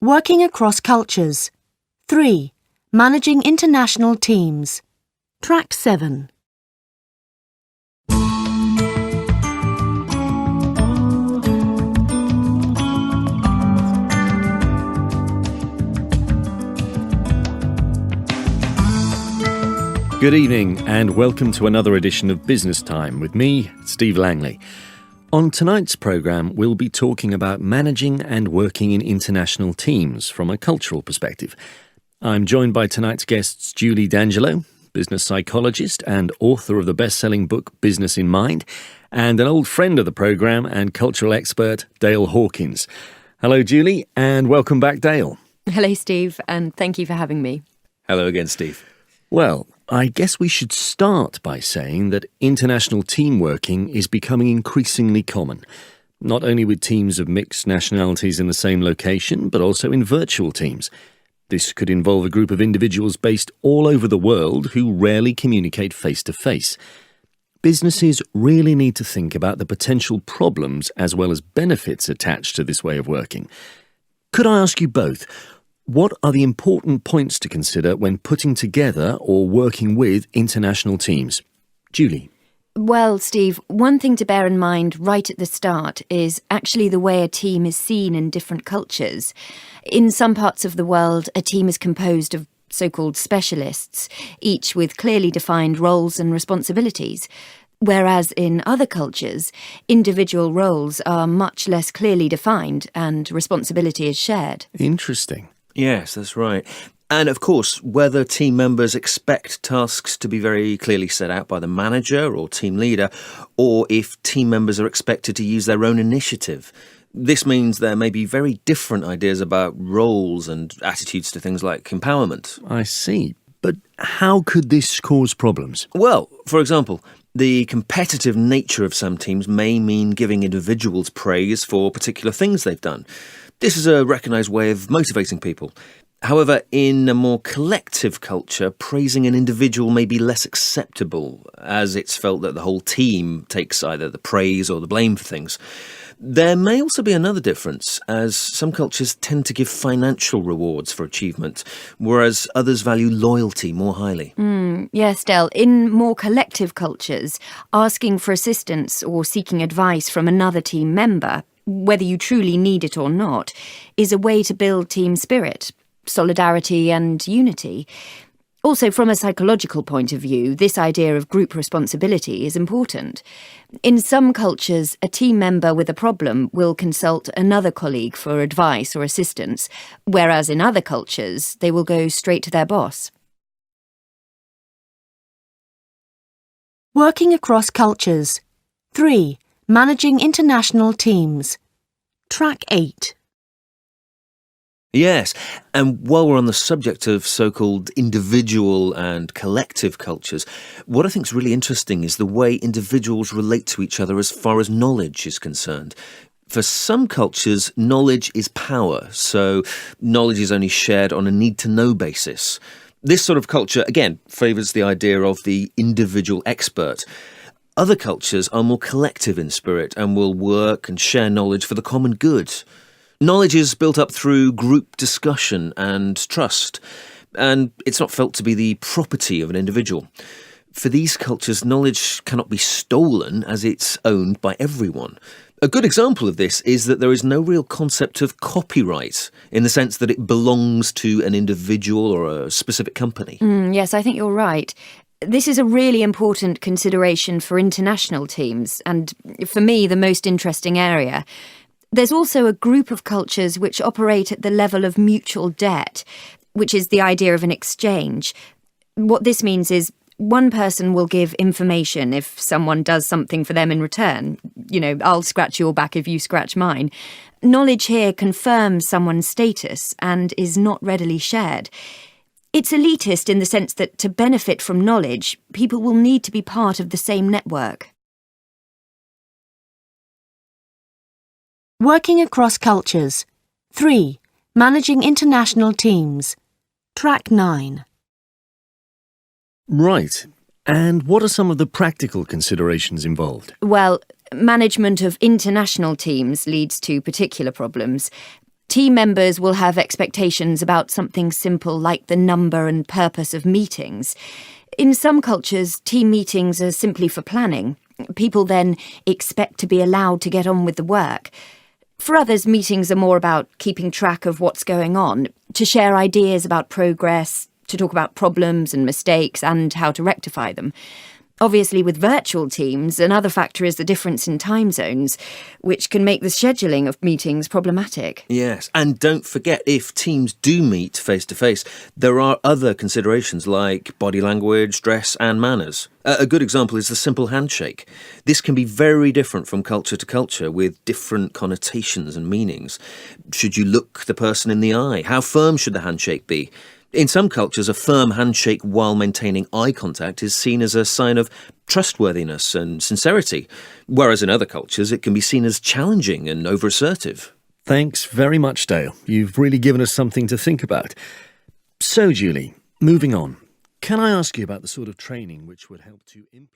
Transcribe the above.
Working across cultures. 3. Managing international teams. Track 7. Good evening and welcome to another edition of Business Time with me, Steve Langley. On tonight's programme, we'll be talking about managing and working in international teams from a cultural perspective. I'm joined by tonight's guests Julie D'Angelo, business psychologist and author of the best-selling book Business in Mind, and an old friend of the programme and cultural expert, Dale Hawkins. Hello, Julie, and welcome back, Dale. Hello, Steve, and thank you for having me. Hello again, Steve. Well, I guess we should start by saying that international team working is becoming increasingly common, not only with teams of mixed nationalities in the same location, but also in virtual teams. This could involve a group of individuals based all over the world who rarely communicate face-to-face. Businesses really need to think about the potential problems as well as benefits attached to this way of working. Could I ask you both, what are the important points to consider when putting together or working with international teams? Julie. Well, Steve, one thing to bear in mind right at the start is actually the way a team is seen in different cultures. In some parts of the world, a team is composed of so-called specialists, each with clearly defined roles and responsibilities. Whereas in other cultures, individual roles are much less clearly defined and responsibility is shared. Interesting. Yes, that's right. And of course, whether team members expect tasks to be very clearly set out by the manager or team leader, or if team members are expected to use their own initiative. This means there may be very different ideas about roles and attitudes to things like empowerment. I see. But how could this cause problems? Well, for example, the competitive nature of some teams may mean giving individuals praise for particular things they've done. This is a recognised way of motivating people. However, in a more collective culture, praising an individual may be less acceptable, as it's felt that the whole team takes either the praise or the blame for things. There may also be another difference, as some cultures tend to give financial rewards for achievement, whereas others value loyalty more highly. Yes, Del, in more collective cultures, asking for assistance or seeking advice from another team member, whether you truly need it or not, is a way to build team spirit, solidarity and unity. Also, from a psychological point of view, this idea of group responsibility is important. In some cultures, a team member with a problem will consult another colleague for advice or assistance, whereas in other cultures, they will go straight to their boss. Working across cultures. 3. Managing international teams. Track 8. Yes, and while we're on the subject of so-called individual and collective cultures, what I think is really interesting is the way individuals relate to each other as far as knowledge is concerned. For some cultures, knowledge is power, so knowledge is only shared on a need-to-know basis. This sort of culture, again, favours the idea of the individual expert. Other cultures are more collective in spirit and will work and share knowledge for the common good. Knowledge is built up through group discussion and trust, and it's not felt to be the property of an individual. For these cultures, knowledge cannot be stolen as it's owned by everyone. A good example of this is that there is no real concept of copyright in the sense that it belongs to an individual or a specific company. Yes, I think you're right. This is a really important consideration for international teams, and for me, the most interesting area. There's also a group of cultures which operate at the level of mutual debt, which is the idea of an exchange. What this means is one person will give information if someone does something for them in return. You know, I'll scratch your back if you scratch mine. Knowledge here confirms someone's status and is not readily shared. It's elitist in the sense that to benefit from knowledge, people will need to be part of the same network. Working across cultures. 3. Managing international teams. Track 9. Right. And what are some of the practical considerations involved? Well, management of international teams leads to particular problems. Team members will have expectations about something simple like the number and purpose of meetings. In some cultures, team meetings are simply for planning. People then expect to be allowed to get on with the work. For others, meetings are more about keeping track of what's going on, to share ideas about progress, to talk about problems and mistakes and how to rectify them. Obviously, with virtual teams, another factor is the difference in time zones, which can make the scheduling of meetings problematic. Yes, and don't forget, if teams do meet face-to-face, there are other considerations like body language, dress and manners. A good example is the simple handshake. This can be very different from culture to culture, with different connotations and meanings. Should you look the person in the eye? How firm should the handshake be? In some cultures, a firm handshake while maintaining eye contact is seen as a sign of trustworthiness and sincerity, whereas in other cultures it can be seen as challenging and over-assertive. Thanks very much, Dale. You've really given us something to think about. So, Julie, moving on. Can I ask you about the sort of training which would help to implement